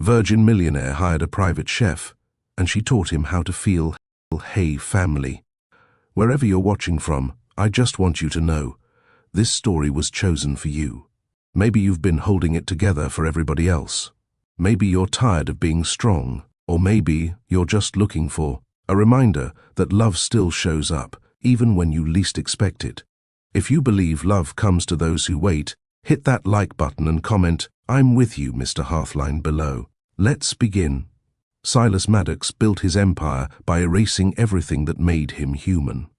Virgin Millionaire hired a private chef, and she taught him how to feel, hey family. Wherever you're watching from, I just want you to know, this story was chosen for you. Maybe you've been holding it together for everybody else. Maybe you're tired of being strong, or maybe you're just looking for a reminder that love still shows up, even when you least expect it. If you believe love comes to those who wait, hit that like button and comment, "I'm with you, Mr. Hearthline," below. Let's begin. Silas Maddox built his empire by erasing everything that made him human.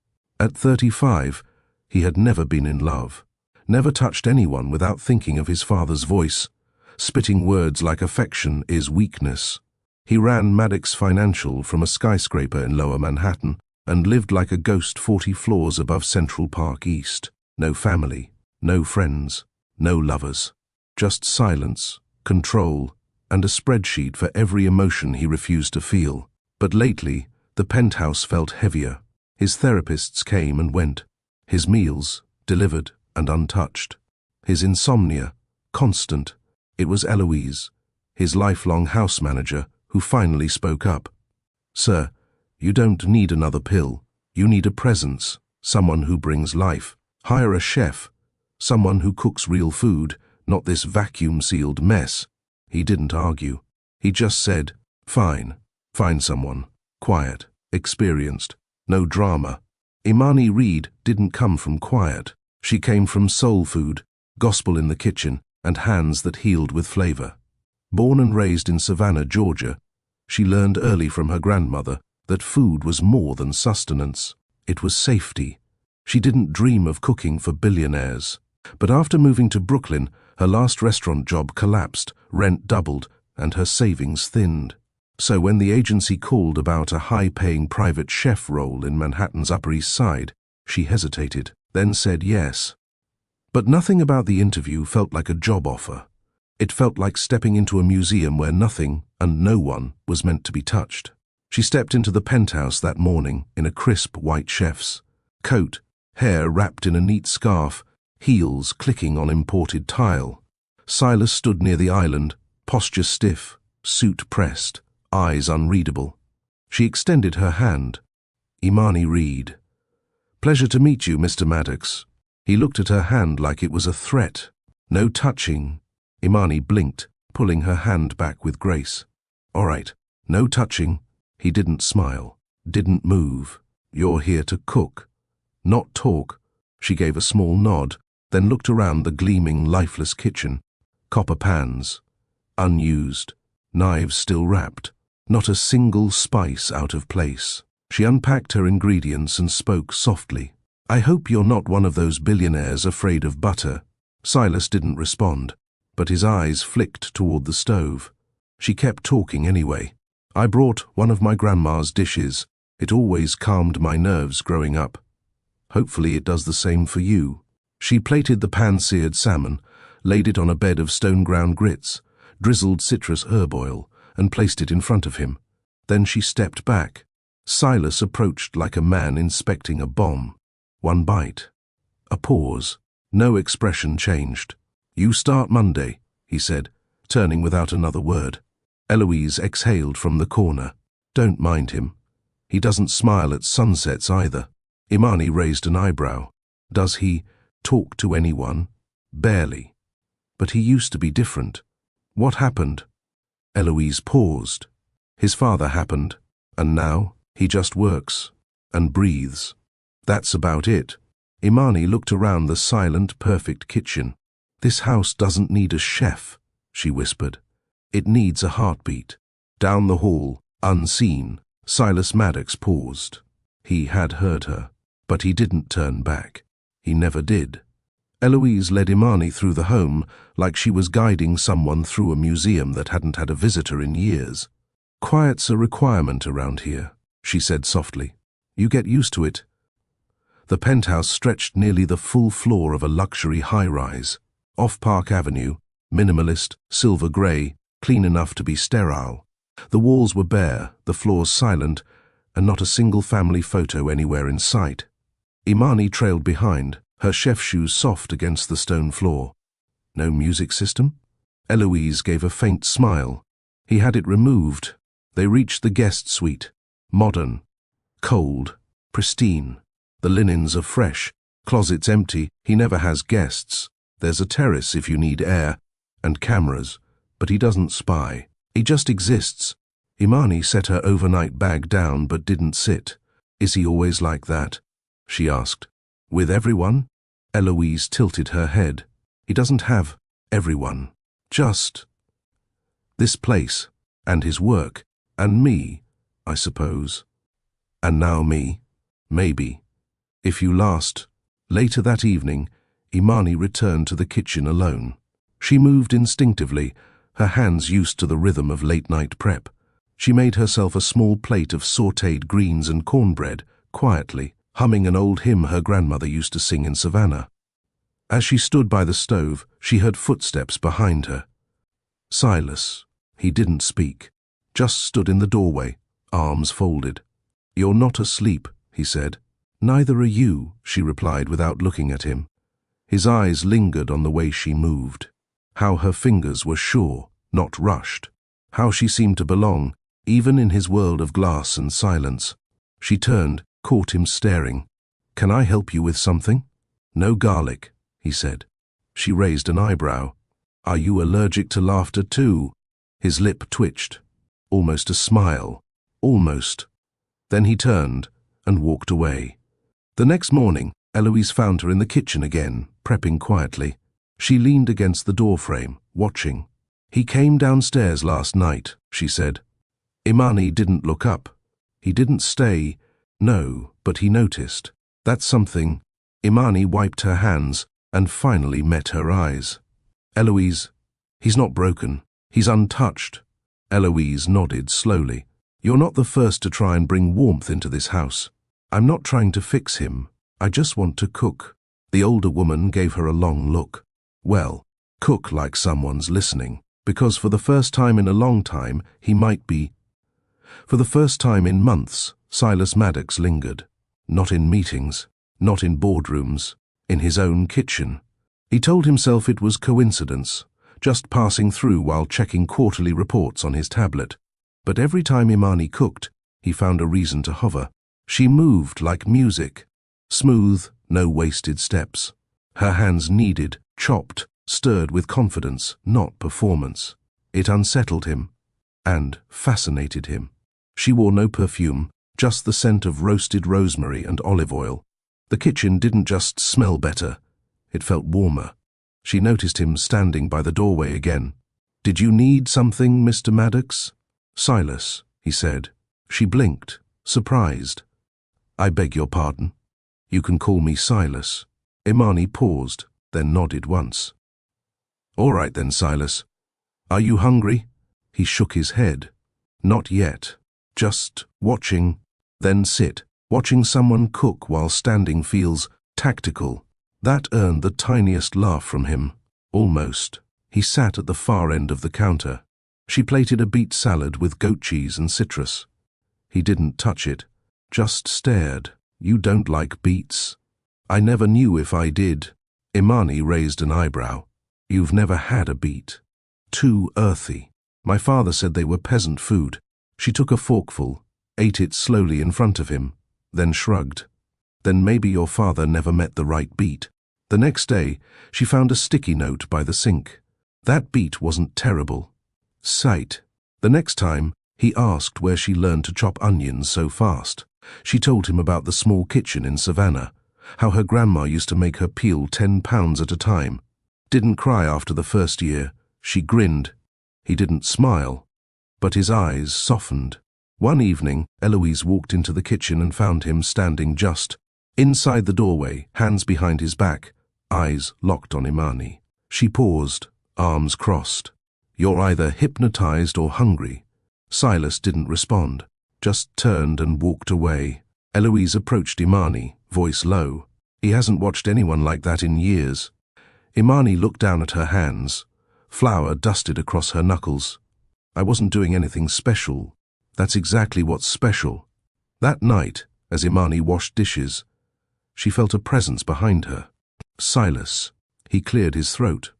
At 35, he had never been in love, never touched anyone without thinking of his father's voice, spitting words like affection is weakness. He ran Maddox Financial from a skyscraper in Lower Manhattan and lived like a ghost 40 floors above Central Park East. No family, no friends, no lovers. Just silence, control, and a spreadsheet for every emotion he refused to feel. But lately, the penthouse felt heavier. His therapists came and went. His meals, delivered and untouched. His insomnia, constant. It was Eloise, his lifelong house manager, who finally spoke up. "Sir, you don't need another pill. You need a presence, someone who brings life. Hire a chef, someone who cooks real food, not this vacuum-sealed mess." He didn't argue. He just said, "Fine, find someone. Quiet, experienced, no drama." Imani Reed didn't come from quiet. She came from soul food, gospel in the kitchen, and hands that healed with flavor. Born and raised in Savannah, Georgia, she learned early from her grandmother that food was more than sustenance. It was safety. She didn't dream of cooking for billionaires. But after moving to Brooklyn, her last restaurant job collapsed, rent doubled, and her savings thinned. So when the agency called about a high-paying private chef role in Manhattan's Upper East Side, she hesitated, then said yes. But nothing about the interview felt like a job offer. It felt like stepping into a museum where nothing and no one was meant to be touched. She stepped into the penthouse that morning in a crisp white chef's coat, hair wrapped in a neat scarf, heels clicking on imported tile. Silas stood near the island, posture stiff, suit pressed, eyes unreadable. She extended her hand. "Imani Reed." "Pleasure to meet you, Mr. Maddox." He looked at her hand like it was a threat. "No touching." Imani blinked, pulling her hand back with grace. "All right, no touching." He didn't smile, didn't move. "You're here to cook, not talk." She gave a small nod, then looked around the gleaming, lifeless kitchen. Copper pans, unused, knives still wrapped, not a single spice out of place. She unpacked her ingredients and spoke softly. "I hope you're not one of those billionaires afraid of butter." Silas didn't respond, but his eyes flicked toward the stove. She kept talking anyway. "I brought one of my grandma's dishes. It always calmed my nerves growing up. Hopefully it does the same for you." She plated the pan-seared salmon, laid it on a bed of stone-ground grits, drizzled citrus herb oil, and placed it in front of him. Then she stepped back. Silas approached like a man inspecting a bomb. One bite. A pause. No expression changed. "You start Monday," he said, turning without another word. Eloise exhaled from the corner. "Don't mind him. He doesn't smile at sunsets either." Imani raised an eyebrow. "Does he talk to anyone?" "Barely. But he used to be different." "What happened?" Eloise paused. "His father happened, and now he just works and breathes. That's about it." Imani looked around the silent, perfect kitchen. "This house doesn't need a chef," she whispered. "It needs a heartbeat." Down the hall, unseen, Silas Maddox paused. He had heard her, but he didn't turn back. He never did. Eloise led Imani through the home like she was guiding someone through a museum that hadn't had a visitor in years. "Quiet's a requirement around here," she said softly. "You get used to it." The penthouse stretched nearly the full floor of a luxury high-rise. Off Park Avenue, minimalist, silver grey, clean enough to be sterile. The walls were bare, the floors silent, and not a single family photo anywhere in sight. Imani trailed behind, her chef shoes soft against the stone floor. "No music system?" Eloise gave a faint smile. He had it removed. They reached the guest suite. Modern, cold, pristine. The linens are fresh, closets empty. He never has guests. There's a terrace if you need air, and cameras, but he doesn't spy. He just exists. Imani set her overnight bag down but didn't sit. Is he always like that? She asked. With everyone? Eloise tilted her head. He doesn't have everyone. Just this place, and his work, and me, I suppose. And now me. Maybe. If you last. Later that evening, Imani returned to the kitchen alone. She moved instinctively, her hands used to the rhythm of late-night prep. She made herself a small plate of sautéed greens and cornbread, quietly, humming an old hymn her grandmother used to sing in Savannah. As she stood by the stove, she heard footsteps behind her. Silas. He didn't speak, just stood in the doorway, arms folded. You're not asleep, he said. Neither are you, she replied without looking at him. His eyes lingered on the way she moved. How her fingers were sure, not rushed. How she seemed to belong, even in his world of glass and silence. She turned, caught him staring. Can I help you with something? No garlic, he said. She raised an eyebrow. Are you allergic to laughter too? His lip twitched. Almost a smile. Almost. Then he turned and walked away. The next morning, Eloise found her in the kitchen again, prepping quietly. She leaned against the doorframe, watching. He came downstairs last night, she said. Imani didn't look up. He didn't stay. No, but he noticed. That's something. Imani wiped her hands and finally met her eyes. Eloise, he's not broken. He's untouched. Eloise nodded slowly. You're not the first to try and bring warmth into this house. I'm not trying to fix him. I just want to cook. The older woman gave her a long look. Well, cook like someone's listening, because for the first time in a long time, he might be. For the first time in months, Silas Maddox lingered. Not in meetings, not in boardrooms, in his own kitchen. He told himself it was coincidence, just passing through while checking quarterly reports on his tablet. But every time Imani cooked, he found a reason to hover. She moved like music. Smooth, no wasted steps. Her hands kneaded, chopped, stirred with confidence, not performance. It unsettled him and fascinated him. She wore no perfume, just the scent of roasted rosemary and olive oil. The kitchen didn't just smell better, it felt warmer. She noticed him standing by the doorway again. Did you need something, Mr. Maddox? Silas, he said. She blinked, surprised. I beg your pardon. You can call me Silas. Imani paused, then nodded once. All right then, Silas. Are you hungry? He shook his head. Not yet. Just watching, then sit. Watching someone cook while standing feels tactical. That earned the tiniest laugh from him. Almost. He sat at the far end of the counter. She plated a beet salad with goat cheese and citrus. He didn't touch it, just stared. You don't like beets? I never knew if I did. Imani raised an eyebrow. You've never had a beet. Too earthy. My father said they were peasant food. She took a forkful, ate it slowly in front of him, then shrugged. Then maybe your father never met the right beet. The next day, she found a sticky note by the sink. That beet wasn't terrible. Sight. The next time, he asked where she learned to chop onions so fast. She told him about the small kitchen in Savannah, how her grandma used to make her peel 10 pounds at a time. Didn't cry after the first year. She grinned. He didn't smile, but his eyes softened. One evening, Eloise walked into the kitchen and found him standing just inside the doorway, hands behind his back, eyes locked on Imani. She paused, arms crossed. You're either hypnotized or hungry. Silas didn't respond, just turned and walked away. Eloise approached Imani, voice low. He hasn't watched anyone like that in years. Imani looked down at her hands. Flour dusted across her knuckles. I wasn't doing anything special. That's exactly what's special. That night, as Imani washed dishes, she felt a presence behind her. Silas. He cleared his throat.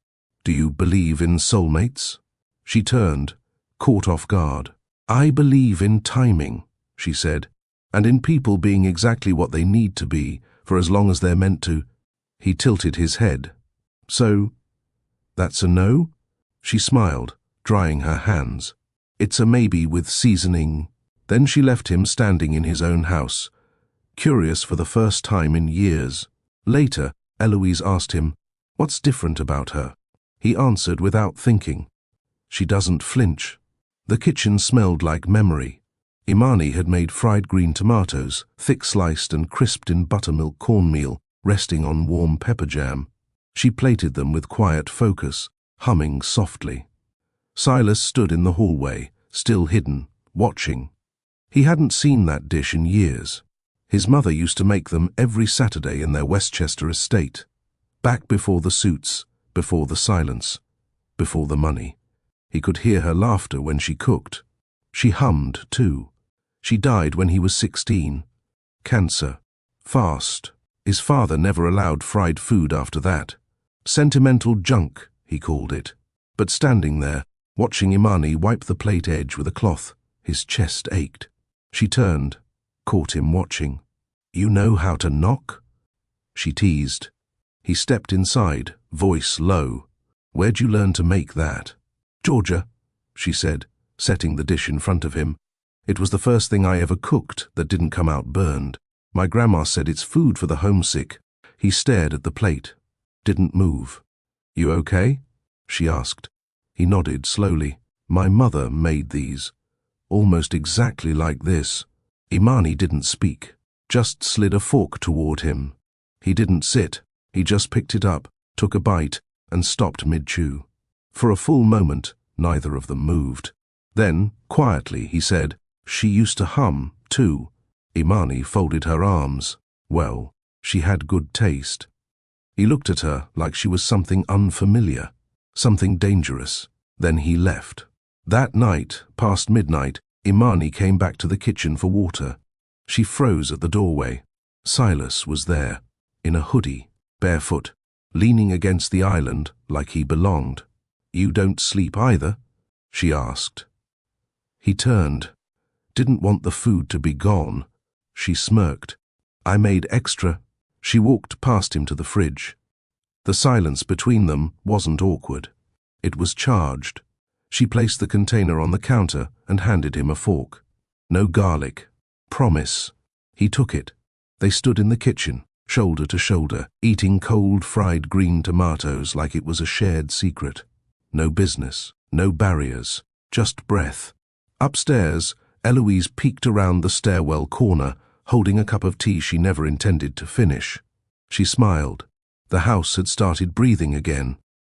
Do you believe in soulmates? She turned, caught off guard. "I believe in timing," she said, "and in people being exactly what they need to be for as long as they're meant to." He tilted his head. "So, that's a no?" She smiled, drying her hands. "It's a maybe with seasoning." Then she left him standing in his own house, curious for the first time in years. Later, Eloise asked him, "What's different about her?" He answered without thinking, "She doesn't flinch." The kitchen smelled like memory. Imani had made fried green tomatoes, thick-sliced and crisped in buttermilk cornmeal, resting on warm pepper jam. She plated them with quiet focus, humming softly. Silas stood in the hallway, still hidden, watching. He hadn't seen that dish in years. His mother used to make them every Saturday in their Westchester estate. Back before the suits, before the silence, before the money. He could hear her laughter when she cooked. She hummed, too. She died when he was 16. Cancer. Fast. His father never allowed fried food after that. Sentimental junk, he called it. But standing there, watching Imani wipe the plate edge with a cloth, his chest ached. She turned, caught him watching. "You know how to knock?" She teased. He stepped inside, voice low. "Where'd you learn to make that?" "Georgia," she said, setting the dish in front of him. "It was the first thing I ever cooked that didn't come out burned. My grandma said it's food for the homesick." He stared at the plate. Didn't move. "You okay?" she asked. He nodded slowly. "My mother made these. Almost exactly like this." Imani didn't speak, just slid a fork toward him. He didn't sit. He just picked it up, took a bite, and stopped mid-chew. For a full moment, neither of them moved. Then, quietly, he said, "She used to hum, too." Imani folded her arms. Well, she had good taste. He looked at her like she was something unfamiliar, something dangerous. Then he left. That night, past midnight, Imani came back to the kitchen for water. She froze at the doorway. Silas was there, in a hoodie, barefoot, leaning against the island like he belonged. "You don't sleep either?" she asked. He turned. Didn't want the food to be gone. She smirked. "I made extra." She walked past him to the fridge. The silence between them wasn't awkward. It was charged. She placed the container on the counter and handed him a fork. "No garlic. Promise." He took it. They stood in the kitchen, shoulder to shoulder, eating cold fried green tomatoes like it was a shared secret. No business, no barriers, just breath. Upstairs, Eloise peeked around the stairwell corner, holding a cup of tea she never intended to finish. She smiled. The house had started breathing again.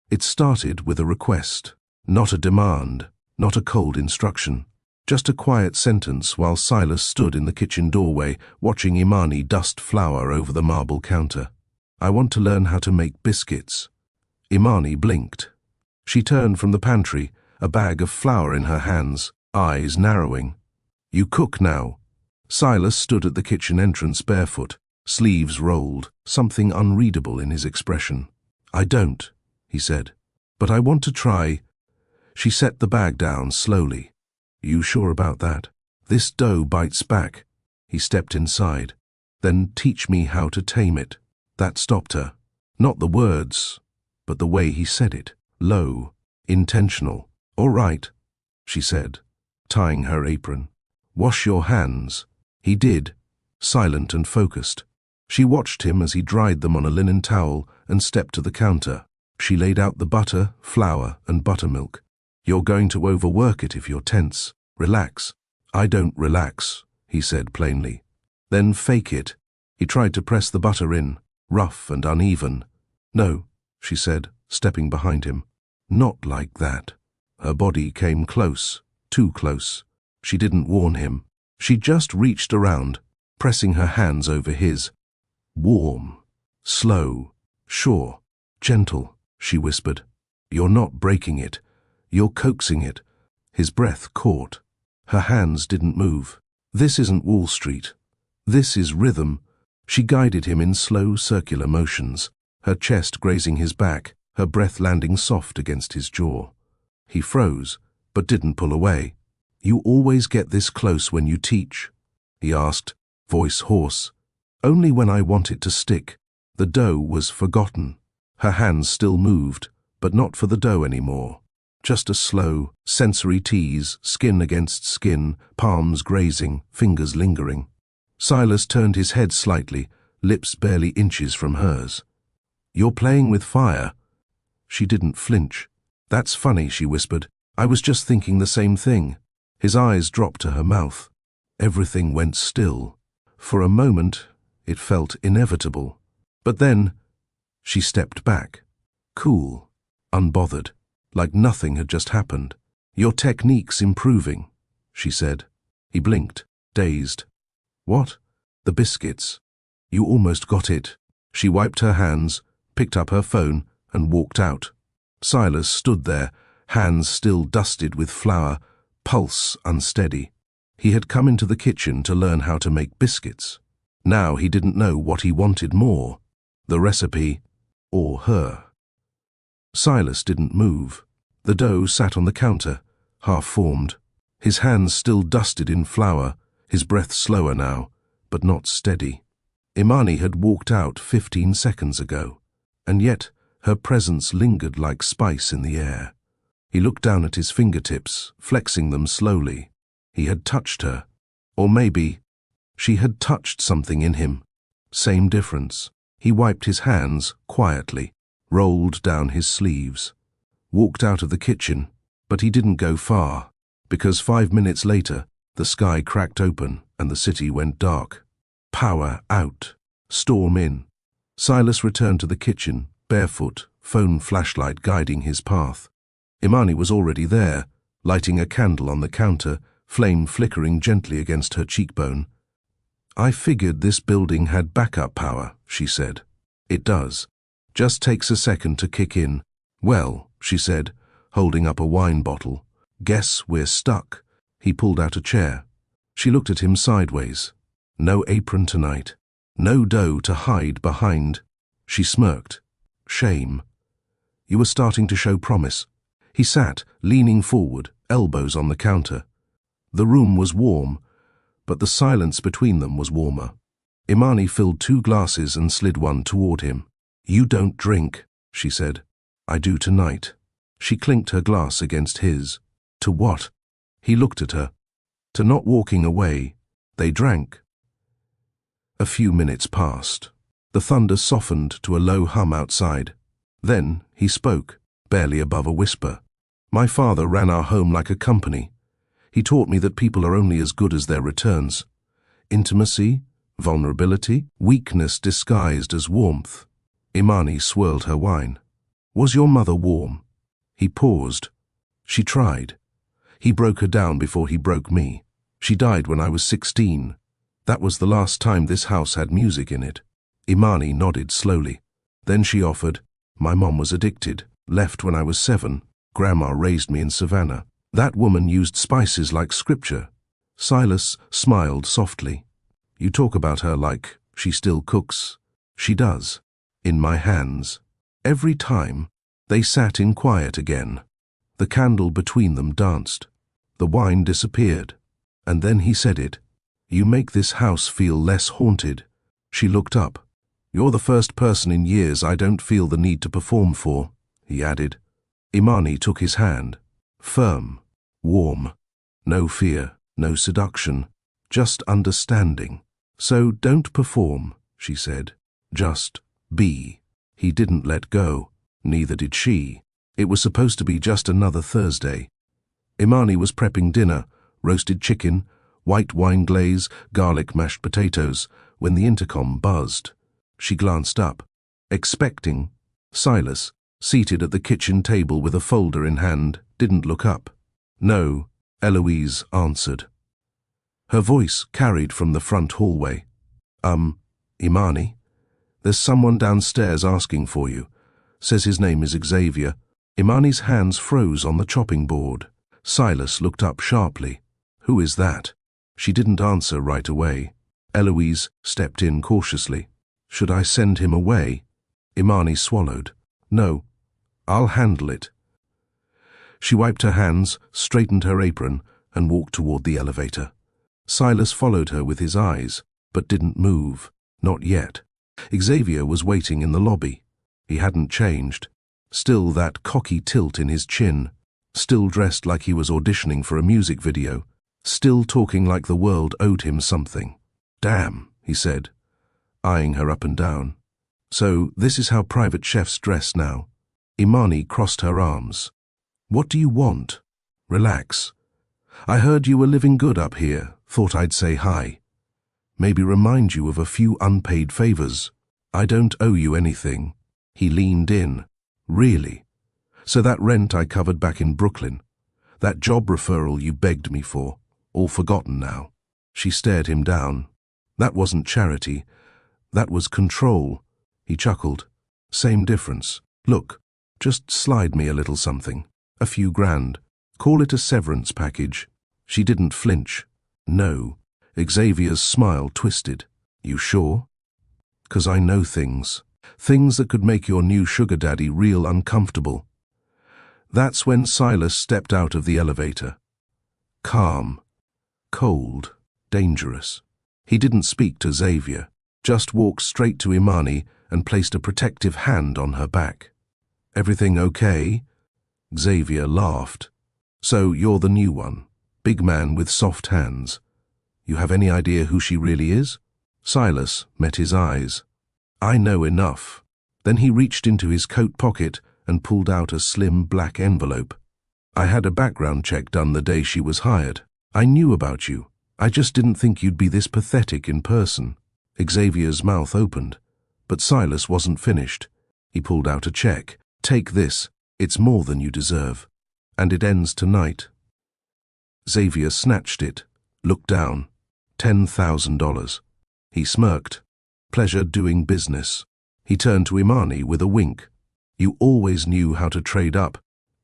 It started with a request, not a demand, not a cold instruction. Just a quiet sentence while Silas stood in the kitchen doorway, watching Imani dust flour over the marble counter. "I want to learn how to make biscuits." Imani blinked. She turned from the pantry, a bag of flour in her hands, eyes narrowing. "You cook now." Silas stood at the kitchen entrance barefoot, sleeves rolled, something unreadable in his expression. "I don't," he said, "but I want to try." She set the bag down slowly. "You sure about that? This dough bites back." He stepped inside. "Then teach me how to tame it." That stopped her. Not the words, but the way he said it. Low, intentional. "All right," she said, tying her apron. "Wash your hands." He did, silent and focused. She watched him as he dried them on a linen towel and stepped to the counter. She laid out the butter, flour, and buttermilk. "You're going to overwork it if you're tense. Relax." "I don't relax," he said plainly. "Then fake it." He tried to press the butter in, rough and uneven. "No," she said, stepping behind him. "Not like that." Her body came close, too close. She didn't warn him. She just reached around, pressing her hands over his. "Warm, slow, sure, gentle," she whispered. "You're not breaking it. You're coaxing it." His breath caught. Her hands didn't move. "This isn't Wall Street. This is rhythm." She guided him in slow circular motions, her chest grazing his back, her breath landing soft against his jaw. He froze, but didn't pull away. "You always get this close when you teach?" he asked, voice hoarse. "Only when I want it to stick." The dough was forgotten. Her hands still moved, but not for the dough anymore. Just a slow, sensory tease, skin against skin, palms grazing, fingers lingering. Silas turned his head slightly, lips barely inches from hers. "You're playing with fire." She didn't flinch. "That's funny," she whispered. "I was just thinking the same thing." His eyes dropped to her mouth. Everything went still. For a moment, it felt inevitable. But then, she stepped back. Cool, unbothered, like nothing had just happened. "Your technique's improving," she said. He blinked, dazed. "What?" "The biscuits. You almost got it." She wiped her hands, picked up her phone, and walked out. Silas stood there, hands still dusted with flour, pulse unsteady. He had come into the kitchen to learn how to make biscuits. Now he didn't know what he wanted more, the recipe or her. Silas didn't move. The dough sat on the counter, half-formed. His hands still dusted in flour, his breath slower now, but not steady. Imani had walked out 15 seconds ago, and yet her presence lingered like spice in the air. He looked down at his fingertips, flexing them slowly. He had touched her. Or maybe she had touched something in him. Same difference. He wiped his hands quietly, rolled down his sleeves, walked out of the kitchen, but he didn't go far, because 5 minutes later, the sky cracked open and the city went dark. Power out. Storm in. Silas returned to the kitchen, barefoot, phone flashlight guiding his path. Imani was already there, lighting a candle on the counter, flame flickering gently against her cheekbone. "I figured this building had backup power," she said. "It does. Just takes a second to kick in." "Well," she said, holding up a wine bottle. "Guess we're stuck." He pulled out a chair. She looked at him sideways. No apron tonight. No dough to hide behind. She smirked. Shame. "You were starting to show promise." He sat, leaning forward, elbows on the counter. The room was warm, but the silence between them was warmer. Imani filled 2 glasses and slid one toward him. "You don't drink," she said. "I do tonight." She clinked her glass against his. "To what?" He looked at her. "To not walking away." They drank. A few minutes passed. The thunder softened to a low hum outside. Then he spoke, barely above a whisper. "My father ran our home like a company. He taught me that people are only as good as their returns. Intimacy, vulnerability, weakness disguised as warmth." Imani swirled her wine. "Was your mother warm?" He paused. "She tried. He broke her down before he broke me. She died when I was 16. That was the last time this house had music in it." Imani nodded slowly. Then she offered, "My mom was addicted, left when I was 7. Grandma raised me in Savannah. That woman used spices like scripture." Silas smiled softly. "You talk about her like she still cooks." "She does. In my hands." Every time, they sat in quiet again. The candle between them danced. The wine disappeared. And then he said it. "You make this house feel less haunted." She looked up. "You're the first person in years I don't feel the need to perform for," he added. Imani took his hand. Firm, warm. No fear, no seduction, just understanding. "So don't perform," she said. "Just be." He didn't let go. Neither did she. It was supposed to be just another Thursday. Imani was prepping dinner, roasted chicken, white wine glaze, garlic mashed potatoes, when the intercom buzzed. She glanced up, expecting. Silas, seated at the kitchen table with a folder in hand, didn't look up. "No," Eloise answered. Her voice carried from the front hallway. Imani? There's someone downstairs asking for you. Says his name is Xavier." Imani's hands froze on the chopping board. Silas looked up sharply. "Who is that?" She didn't answer right away. Eloise stepped in cautiously. "Should I send him away?" Imani swallowed. "No, I'll handle it." She wiped her hands, straightened her apron, and walked toward the elevator. Silas followed her with his eyes, but didn't move. Not yet. Xavier was waiting in the lobby. He hadn't changed. Still that cocky tilt in his chin. Still dressed like he was auditioning for a music video. Still talking like the world owed him something. "Damn," he said, eyeing her up and down. "So this is how private chefs dress now." Imani crossed her arms. "What do you want?" "Relax. I heard you were living good up here. Thought I'd say hi. Maybe remind you of a few unpaid favors. I don't owe you anything." He leaned in. "Really? So that rent I covered back in Brooklyn, that job referral you begged me for, all forgotten now?" She stared him down. "That wasn't charity. That was control." He chuckled. "Same difference. Look, just slide me a little something. A few grand. Call it a severance package." She didn't flinch. "No." Xavier's smile twisted. "You sure?" "'Cause I know things. Things that could make your new sugar daddy real uncomfortable." That's when Silas stepped out of the elevator. Calm. Cold. Dangerous. He didn't speak to Xavier, just walked straight to Imani and placed a protective hand on her back. "Everything okay?" Xavier laughed. "So you're the new one. Big man with soft hands. You have any idea who she really is?" Silas met his eyes. "I know enough." Then he reached into his coat pocket and pulled out a slim black envelope. "I had a background check done the day she was hired. I knew about you. I just didn't think you'd be this pathetic in person." Xavier's mouth opened, but Silas wasn't finished. He pulled out a check. "Take this. It's more than you deserve. And it ends tonight." Xavier snatched it, looked down. $10,000. He smirked. "Pleasure doing business." He turned to Imani with a wink. "You always knew how to trade up."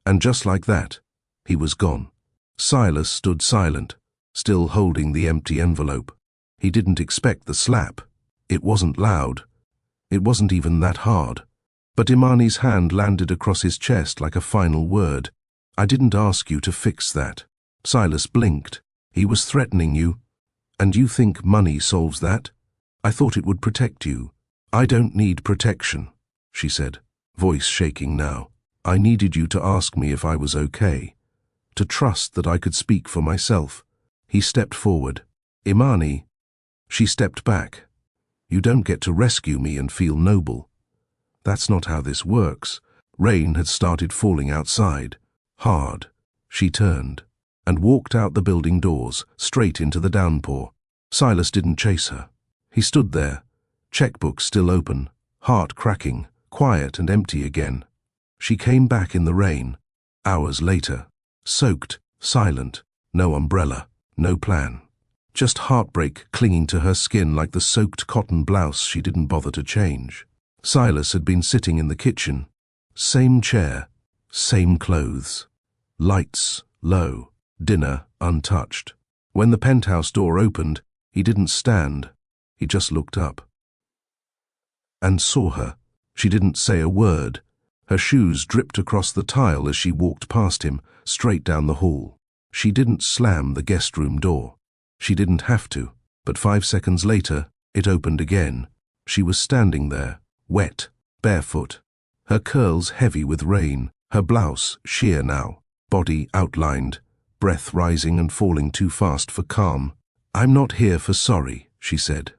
And just like that, he was gone. Silas stood silent, still holding the empty envelope. He didn't expect the slap. It wasn't loud. It wasn't even that hard. But Imani's hand landed across his chest like a final word. "I didn't ask you to fix that." Silas blinked. "He was threatening you. And you think money solves that? I thought it would protect you." "I don't need protection," she said, voice shaking now. "I needed you to ask me if I was okay, to trust that I could speak for myself." He stepped forward. "Imani." She stepped back. "You don't get to rescue me and feel noble. That's not how this works." Rain had started falling outside. Hard. She turned and walked out the building doors, straight into the downpour. Silas didn't chase her. He stood there, checkbook still open, heart cracking, quiet and empty again. She came back in the rain, hours later, soaked, silent, no umbrella, no plan. Just heartbreak clinging to her skin like the soaked cotton blouse she didn't bother to change. Silas had been sitting in the kitchen. Same chair, same clothes. Lights low, dinner untouched. When the penthouse door opened, he didn't stand. He just looked up. And saw her. She didn't say a word. Her shoes dripped across the tile as she walked past him, straight down the hall. She didn't slam the guest room door. She didn't have to, but 5 seconds later, it opened again. She was standing there, wet, barefoot, her curls heavy with rain, her blouse sheer now, body outlined, breath rising and falling too fast for calm. "I'm not here for sorry," she said.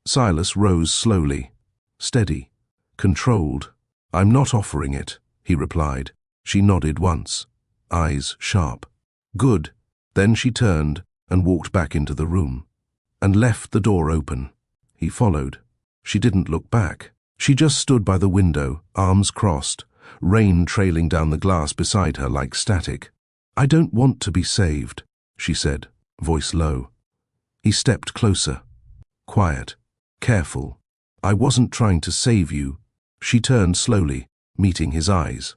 Silas rose slowly, steady, controlled. "I'm not offering it," he replied. She nodded once, eyes sharp. "Good." Then she turned and walked back into the room, and left the door open. He followed. She didn't look back. She just stood by the window, arms crossed, rain trailing down the glass beside her like static. "I don't want to be saved," she said, voice low. He stepped closer, quiet, careful. "I wasn't trying to save you." She turned slowly, meeting his eyes.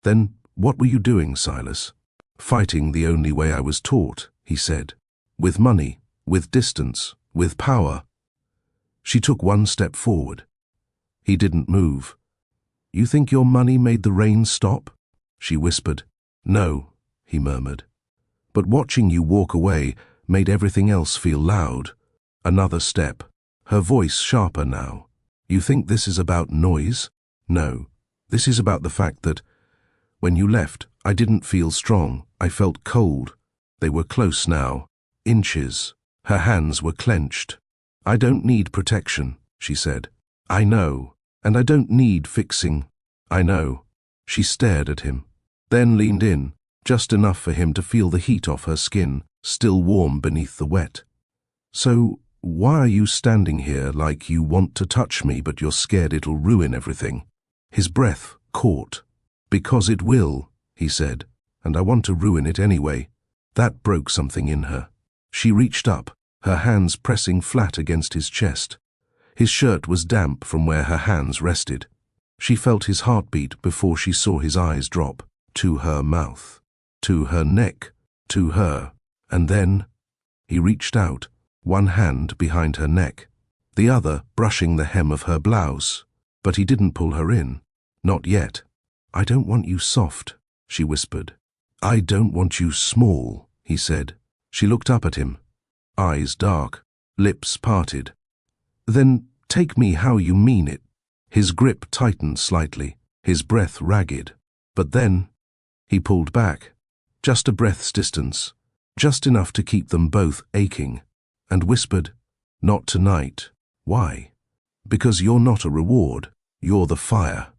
"Then what were you doing, Silas?" "Fighting the only way I was taught," he said. "With money, with distance, with power." She took one step forward. He didn't move. "You think your money made the rain stop?" she whispered. "No, he murmured. But watching you walk away made everything else feel loud. Another step, her voice sharper now. You think this is about noise? No, this is about the fact that when you left, I didn't feel strong. I felt cold. They were close now, inches. Her hands were clenched. I don't need protection, she said. I know, and I don't need fixing. I know. She stared at him, then leaned in, just enough for him to feel the heat off her skin, still warm beneath the wet. So, why are you standing here like you want to touch me but you're scared it'll ruin everything? His breath caught. Because it will, he said, and I want to ruin it anyway. That broke something in her. She reached up, her hands pressing flat against his chest. His shirt was damp from where her hands rested. She felt his heartbeat before she saw his eyes drop, to her mouth, to her neck, to her, and then he reached out, one hand behind her neck, the other brushing the hem of her blouse, but he didn't pull her in. Not yet. I don't want you soft, she whispered. I don't want you small, he said. She looked up at him, eyes dark, lips parted. Then take me how you mean it. His grip tightened slightly, his breath ragged. But then he pulled back, just a breath's distance, just enough to keep them both aching, and whispered, Not tonight. Why? Because you're not a reward, you're the fire.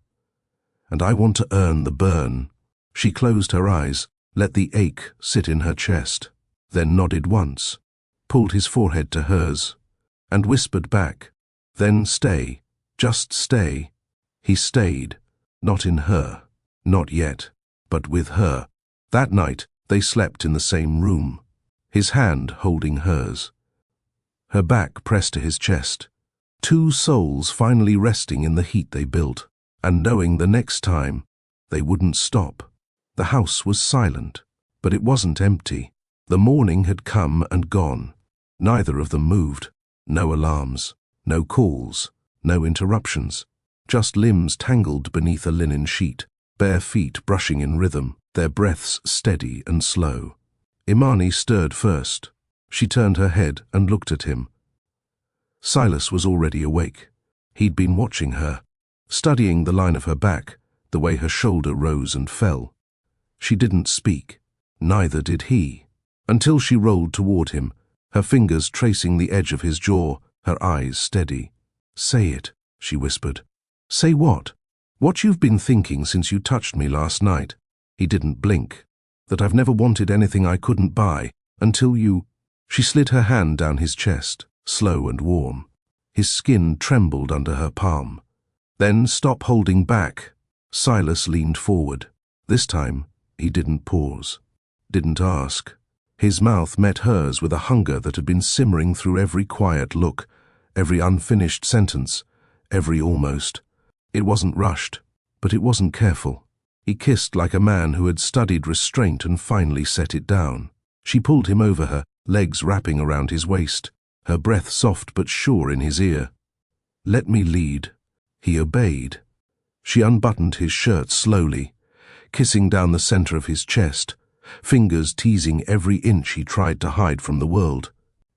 And I want to earn the burn. She closed her eyes, let the ache sit in her chest, then nodded once, pulled his forehead to hers, and whispered back, Then stay, just stay. He stayed, not in her, not yet, but with her. That night they slept in the same room, his hand holding hers, her back pressed to his chest, two souls finally resting in the heat they built, and knowing the next time they wouldn't stop. The house was silent, but it wasn't empty. The morning had come and gone. Neither of them moved. No alarms, no calls, no interruptions. Just limbs tangled beneath a linen sheet, bare feet brushing in rhythm, their breaths steady and slow. Imani stirred first. She turned her head and looked at him. Silas was already awake. He'd been watching her, studying the line of her back, the way her shoulder rose and fell. She didn't speak. Neither did he. Until she rolled toward him, her fingers tracing the edge of his jaw, her eyes steady. Say it, she whispered. Say what? What you've been thinking since you touched me last night. He didn't blink. That I've never wanted anything I couldn't buy, until you... She slid her hand down his chest, slow and warm. His skin trembled under her palm. Then stop holding back. Silas leaned forward. This time, he didn't pause, didn't ask. His mouth met hers with a hunger that had been simmering through every quiet look, every unfinished sentence, every almost. It wasn't rushed, but it wasn't careful. He kissed like a man who had studied restraint and finally set it down. She pulled him over her, legs wrapping around his waist, her breath soft but sure in his ear. Let me lead. He obeyed. She unbuttoned his shirt slowly, kissing down the center of his chest, fingers teasing every inch he tried to hide from the world.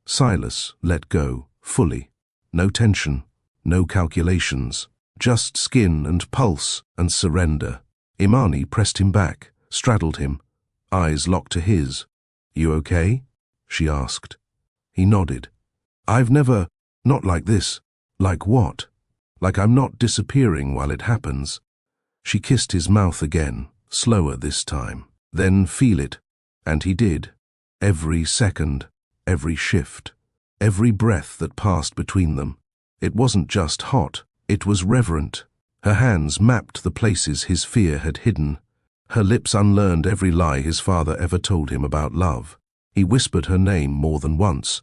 Silas let go, fully. No tension, no calculations, just skin and pulse and surrender. Imani pressed him back, straddled him, eyes locked to his. You okay? She asked. He nodded. I've never, not like this. Like what? Like I'm not disappearing while it happens. She kissed his mouth again, slower this time. Then feel it. And he did. Every second, every shift, every breath that passed between them. It wasn't just hot, it was reverent. Her hands mapped the places his fear had hidden. Her lips unlearned every lie his father ever told him about love. He whispered her name more than once,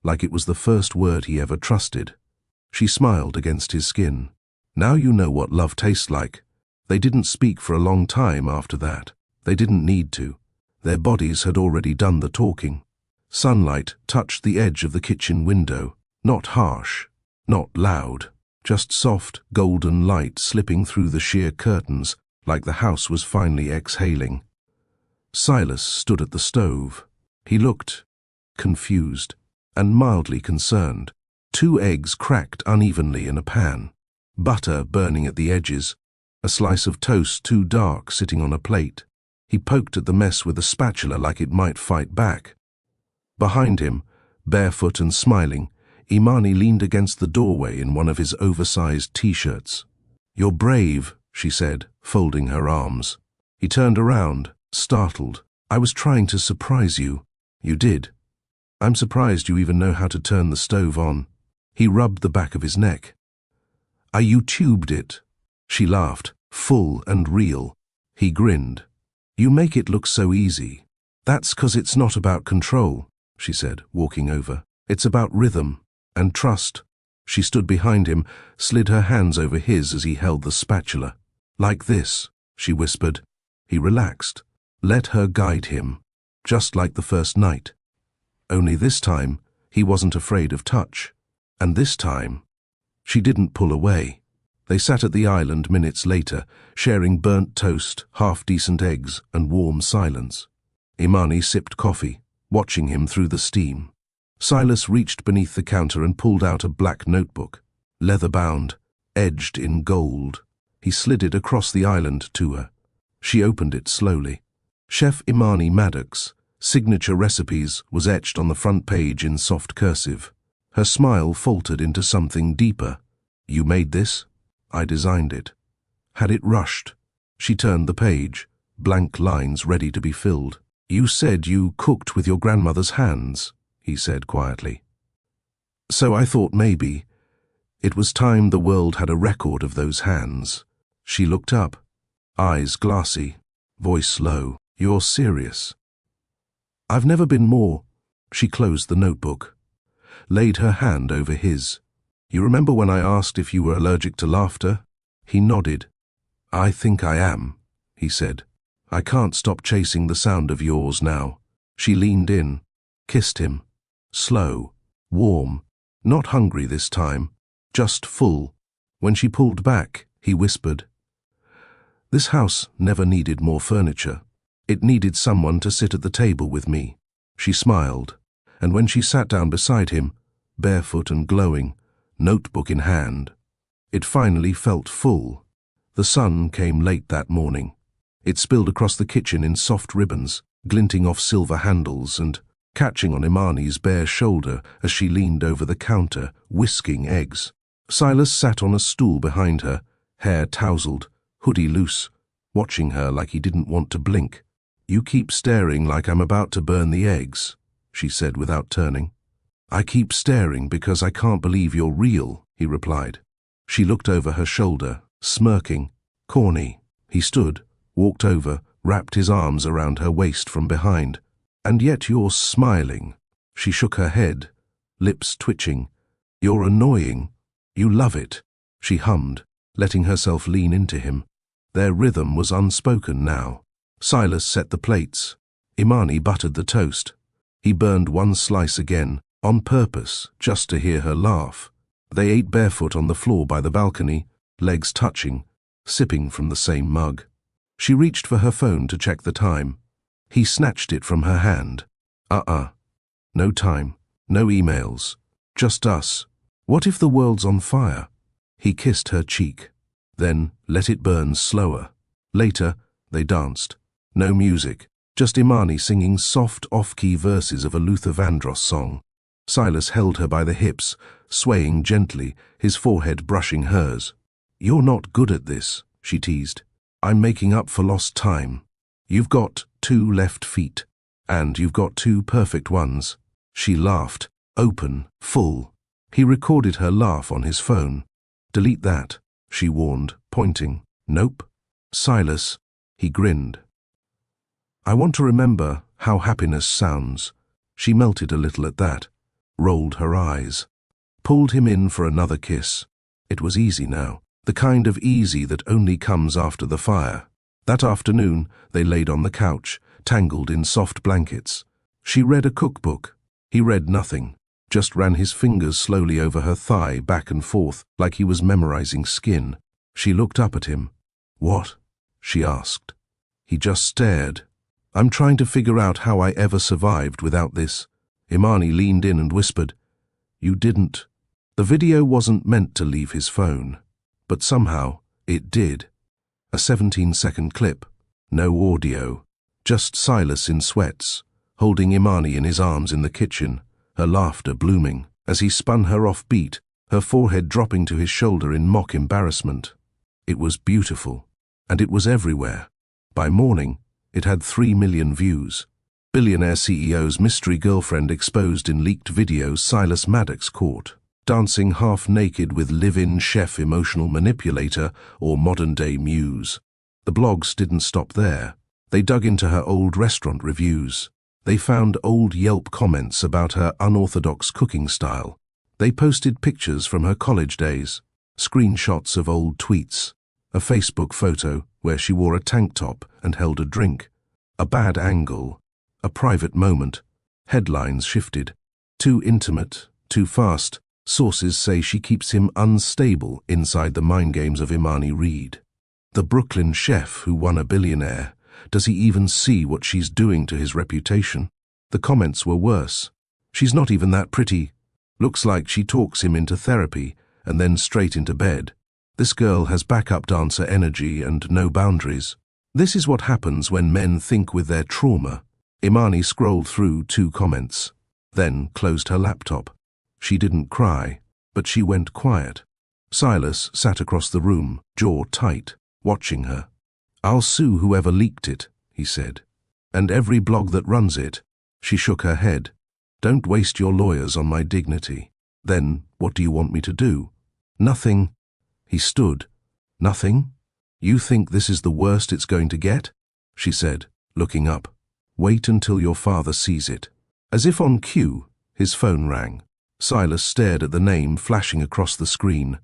like it was the first word he ever trusted. She smiled against his skin. Now you know what love tastes like. They didn't speak for a long time after that. They didn't need to. Their bodies had already done the talking. Sunlight touched the edge of the kitchen window, not harsh, not loud, just soft, golden light slipping through the sheer curtains like the house was finally exhaling. Silas stood at the stove. He looked confused and mildly concerned. 2 eggs cracked unevenly in a pan, butter burning at the edges, a slice of toast too dark sitting on a plate. He poked at the mess with a spatula like it might fight back. Behind him, barefoot and smiling, Imani leaned against the doorway in one of his oversized t-shirts. "You're brave," she said, folding her arms. He turned around, startled. "I was trying to surprise you." "You did. I'm surprised you even know how to turn the stove on." He rubbed the back of his neck. "I YouTubed it." She laughed, full and real. He grinned. "You make it look so easy." "That's 'cause it's not about control," she said, walking over. "It's about rhythm and trust." She stood behind him, slid her hands over his as he held the spatula. "Like this," she whispered. He relaxed, let her guide him, just like the first night. Only this time, he wasn't afraid of touch. And this time, she didn't pull away. They sat at the island minutes later, sharing burnt toast, half-decent eggs, and warm silence. Imani sipped coffee, watching him through the steam. Silas reached beneath the counter and pulled out a black notebook, leather-bound, edged in gold. He slid it across the island to her. She opened it slowly. Chef Imani Maddox, signature recipes, was etched on the front page in soft cursive. Her smile faltered into something deeper. "You made this?" "I designed it." Had it rushed? She turned the page, blank lines ready to be filled. "You said you cooked with your grandmother's hands," he said quietly. "So I thought maybe it was time the world had a record of those hands." She looked up, eyes glassy, voice low. "You're serious?" "I've never been more." She closed the notebook, laid her hand over his. "You remember when I asked if you were allergic to laughter?" He nodded. "I think I am," he said. "I can't stop chasing the sound of yours now." She leaned in, kissed him. Slow, warm, not hungry this time, just full. When she pulled back, he whispered, "This house never needed more furniture. It needed someone to sit at the table with me." She smiled, and when she sat down beside him, barefoot and glowing, notebook in hand, it finally felt full. The sun came late that morning. It spilled across the kitchen in soft ribbons, glinting off silver handles and catching on Imani's bare shoulder as she leaned over the counter, whisking eggs. Silas sat on a stool behind her, hair tousled, hoodie loose, watching her like he didn't want to blink. "You keep staring like I'm about to burn the eggs," she said without turning. "I keep staring because I can't believe you're real," he replied. She looked over her shoulder, smirking. "Corny." He stood, walked over, wrapped his arms around her waist from behind. "And yet you're smiling." She shook her head, lips twitching. "You're annoying. You love it," she hummed, letting herself lean into him. Their rhythm was unspoken now. Silas set the plates. Imani buttered the toast. He burned one slice again, on purpose, just to hear her laugh. They ate barefoot on the floor by the balcony, legs touching, sipping from the same mug. She reached for her phone to check the time. He snatched it from her hand. No time, no emails, just us. What if the world's on fire?" He kissed her cheek, then let it burn slower. Later, they danced. No music, just Imani singing soft off-key verses of a Luther Vandross song. Silas held her by the hips, swaying gently, his forehead brushing hers. "You're not good at this," she teased. "I'm making up for lost time. You've got 2 left feet, and you've got 2 perfect ones." She laughed, open, full. He recorded her laugh on his phone. "Delete that," she warned, pointing. "Nope." "Silas," he grinned. "I want to remember how happiness sounds." She melted a little at that, rolled her eyes, pulled him in for another kiss. It was easy now, the kind of easy that only comes after the fire. That afternoon, they laid on the couch, tangled in soft blankets. She read a cookbook. He read nothing, just ran his fingers slowly over her thigh, back and forth, like he was memorizing skin. She looked up at him. "What?" she asked. He just stared, I'm trying to figure out how I ever survived without this. Imani leaned in and whispered, "You didn't." The video wasn't meant to leave his phone, but somehow it did. A 17-second clip, no audio, just Silas in sweats, holding Imani in his arms in the kitchen, her laughter blooming, as he spun her off beat, her forehead dropping to his shoulder in mock embarrassment. It was beautiful, and it was everywhere. By morning, it had 3 million views. Billionaire CEO's mystery girlfriend exposed in leaked videos Silas Maddox caught, dancing half-naked with live-in chef emotional manipulator or modern-day muse. The blogs didn't stop there. They dug into her old restaurant reviews. They found old Yelp comments about her unorthodox cooking style. They posted pictures from her college days, screenshots of old tweets, a Facebook photo where she wore a tank top and held a drink, a bad angle, a private moment. Headlines shifted. Too intimate, too fast. Sources say she keeps him unstable inside the mind games of Imani Reed. The Brooklyn chef who won a billionaire. Does he even see what she's doing to his reputation? The comments were worse. She's not even that pretty. Looks like she talks him into therapy and then straight into bed. This girl has backup dancer energy and no boundaries. This is what happens when men think with their trauma. Imani scrolled through 2 comments, then closed her laptop. She didn't cry, but she went quiet. Silas sat across the room, jaw tight, watching her. "I'll sue whoever leaked it," he said. "And every blog that runs it." She shook her head. "Don't waste your lawyers on my dignity." "Then what do you want me to do?" "Nothing." He stood. "Nothing? You think this is the worst it's going to get?" she said, looking up. "Wait until your father sees it." As if on cue, his phone rang. Silas stared at the name flashing across the screen.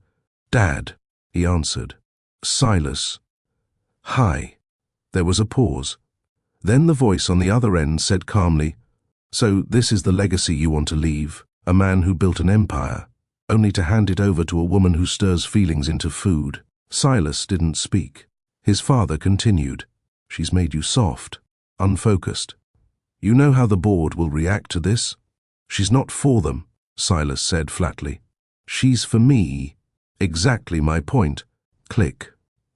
"Dad," he answered. "Silas." "Hi." There was a pause. Then the voice on the other end said calmly, "So this is the legacy you want to leave? A man who built an empire, only to hand it over to a woman who stirs feelings into food." Silas didn't speak. His father continued, "She's made you soft, unfocused. You know how the board will react to this?" "She's not for them," Silas said flatly. "She's for me." "Exactly my point." Click.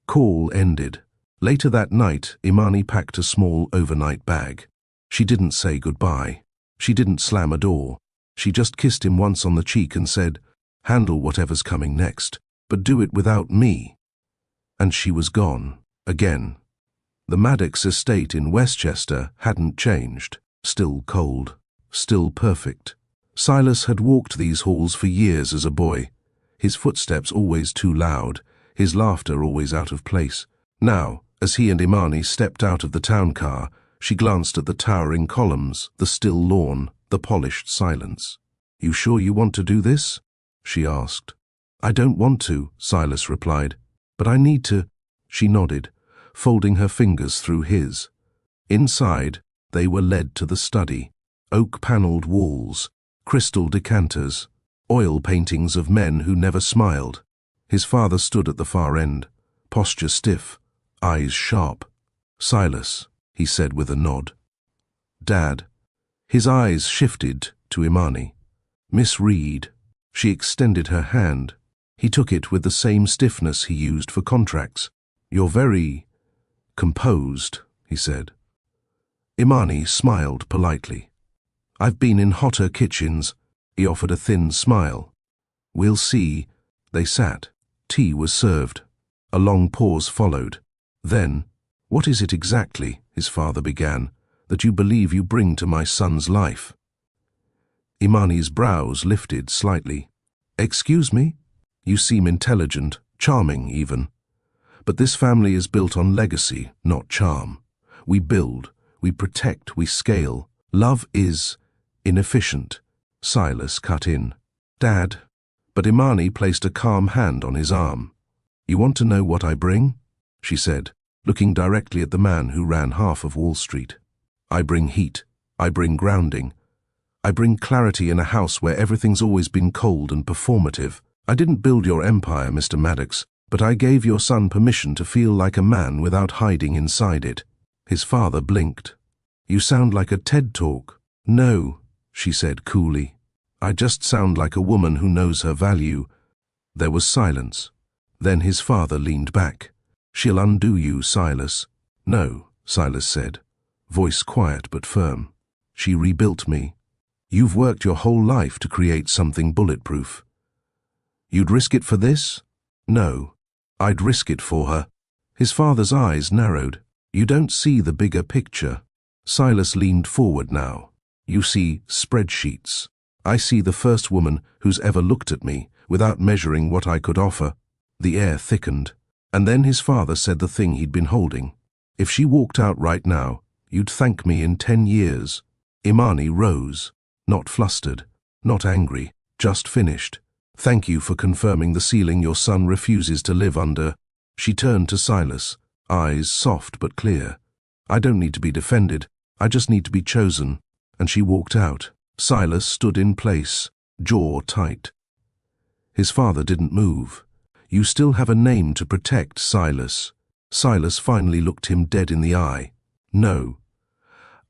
Call ended. Later that night, Imani packed a small overnight bag. She didn't say goodbye. She didn't slam a door. She just kissed him once on the cheek and said, "Handle whatever's coming next, but do it without me." And she was gone, again. The Maddox estate in Westchester hadn't changed. Still cold. Still perfect. Silas had walked these halls for years as a boy. His footsteps always too loud, his laughter always out of place. Now, as he and Imani stepped out of the town car, she glanced at the towering columns, the still lawn, the polished silence. "You sure you want to do this?" she asked. "I don't want to," Silas replied. "But I need to." She nodded, folding her fingers through his. Inside, they were led to the study. Oak-paneled walls, crystal decanters, oil paintings of men who never smiled. His father stood at the far end, posture stiff, eyes sharp. "Silas," he said with a nod. "Dad." His eyes shifted to Imani. "Miss Reed." She extended her hand. He took it with the same stiffness he used for contracts. "You're very composed," he said. Imani smiled politely. "I've been in hotter kitchens." He offered a thin smile. "We'll see." They sat. Tea was served. A long pause followed. Then, "What is it exactly," his father began, "that you believe you bring to my son's life?" Imani's brows lifted slightly. "Excuse me? You seem intelligent, charming even. But this family is built on legacy, not charm. We build, we protect, we scale. Love is inefficient." Silas cut in. "Dad." But Imani placed a calm hand on his arm. "You want to know what I bring?" she said, looking directly at the man who ran half of Wall Street. "I bring heat. I bring grounding. I bring clarity in a house where everything's always been cold and performative. I didn't build your empire, Mr. Maddox, but I gave your son permission to feel like a man without hiding inside it." His father blinked. You sound like a TED Talk. No, she said coolly. I just sound like a woman who knows her value. There was silence. Then his father leaned back. She'll undo you, Silas. No, Silas said, voice quiet but firm. She rebuilt me. You've worked your whole life to create something bulletproof. You'd risk it for this? No, I'd risk it for her. His father's eyes narrowed. You don't see the bigger picture. Silas leaned forward now. You see spreadsheets. I see the first woman who's ever looked at me without measuring what I could offer. The air thickened. And then his father said the thing he'd been holding. If she walked out right now, you'd thank me in 10 years. Imani rose, not flustered, not angry, just finished. Thank you for confirming the ceiling your son refuses to live under. She turned to Silas, eyes soft but clear. I don't need to be defended, I just need to be chosen. And she walked out. Silas stood in place, jaw tight. His father didn't move. You still have a name to protect, Silas. Silas finally looked him dead in the eye. No.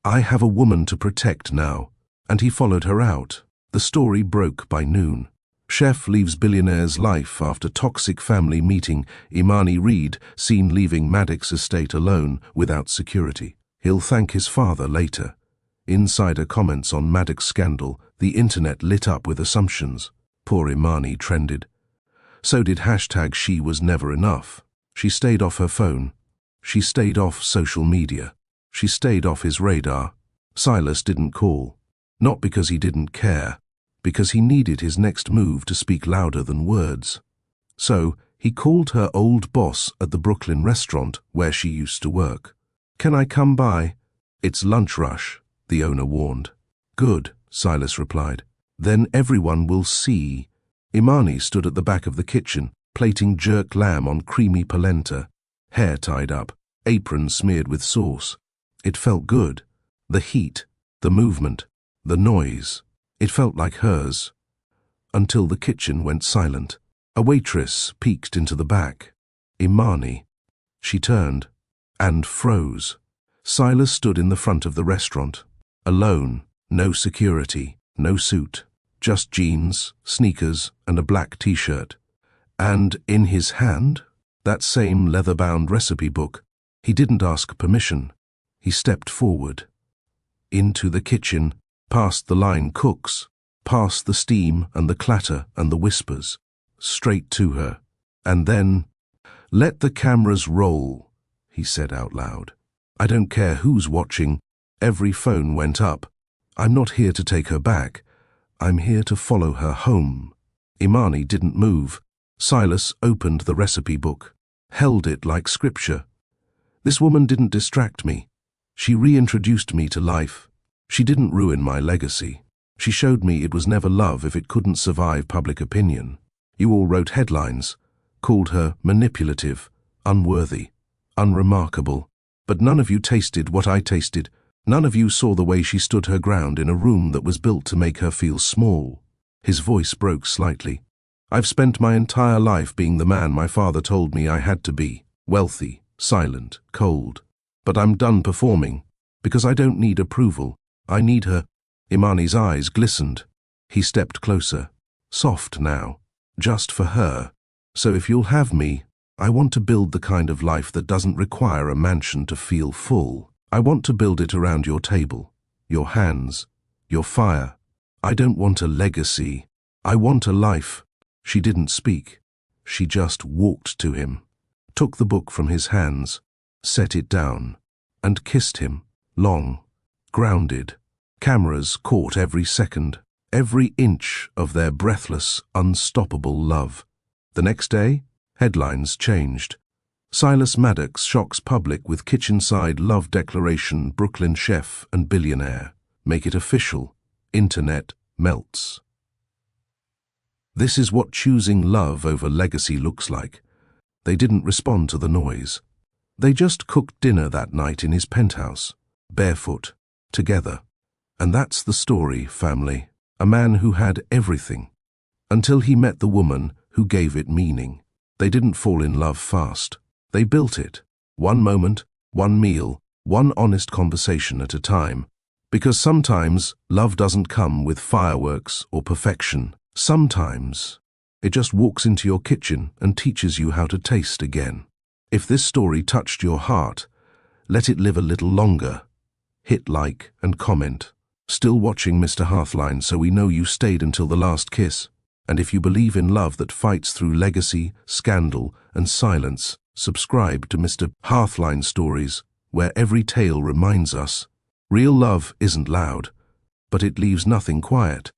I have a woman to protect now. And he followed her out. The story broke by noon. Chef leaves billionaire's life after toxic family meeting. Imani Reed seen leaving Maddox estate alone without security. He'll thank his father later. Insider comments on Maddox scandal. The internet lit up with assumptions. Poor Imani trended. So did hashtag she was never enough. She stayed off her phone. She stayed off social media. She stayed off his radar. Silas didn't call. Not because he didn't care, because he needed his next move to speak louder than words. So he called her old boss at the Brooklyn restaurant where she used to work. Can I come by? It's lunch rush, the owner warned. Good, Silas replied. Then everyone will see. Imani stood at the back of the kitchen, plating jerk lamb on creamy polenta, hair tied up, apron smeared with sauce. It felt good. The heat, the movement, the noise. It felt like hers. Until the kitchen went silent. A waitress peeked into the back. Imani. She turned and froze. Silas stood in the front of the restaurant. Alone, no security, no suit. Just jeans, sneakers, and a black t-shirt. And in his hand, that same leather-bound recipe book. He didn't ask permission. He stepped forward. Into the kitchen, past the line cooks, past the steam and the clatter and the whispers, straight to her. And then, let the cameras roll, he said out loud. I don't care who's watching. Every phone went up. I'm not here to take her back. I'm here to follow her home. Imani didn't move. Silas opened the recipe book, held it like scripture. This woman didn't distract me. She reintroduced me to life. She didn't ruin my legacy. She showed me it was never love if it couldn't survive public opinion. You all wrote headlines, called her manipulative, unworthy, unremarkable. But none of you tasted what I tasted. None of you saw the way she stood her ground in a room that was built to make her feel small. His voice broke slightly. I've spent my entire life being the man my father told me I had to be. Wealthy, silent, cold. But I'm done performing. Because I don't need approval. I need her. Imani's eyes glistened. He stepped closer. Soft now. Just for her. So if you'll have me, I want to build the kind of life that doesn't require a mansion to feel full. I want to build it around your table, your hands, your fire. I don't want a legacy. I want a life. She didn't speak. She just walked to him, took the book from his hands, set it down, and kissed him, long, grounded. Cameras caught every second, every inch of their breathless, unstoppable love. The next day, headlines changed. Silas Maddox shocks public with kitchen-side love declaration, Brooklyn chef and billionaire. Make it official. Internet melts. This is what choosing love over legacy looks like. They didn't respond to the noise. They just cooked dinner that night in his penthouse, barefoot, together. And that's the story, family. A man who had everything. Until he met the woman who gave it meaning. They didn't fall in love fast. They built it. One moment, one meal, one honest conversation at a time. Because sometimes love doesn't come with fireworks or perfection. Sometimes it just walks into your kitchen and teaches you how to taste again. If this story touched your heart, let it live a little longer. Hit like and comment. Still watching Mr. Hearthline, so we know you stayed until the last kiss. And if you believe in love that fights through legacy, scandal, and silence, subscribe to Mr. Hearthline Stories, where every tale reminds us, real love isn't loud, but it leaves nothing quiet.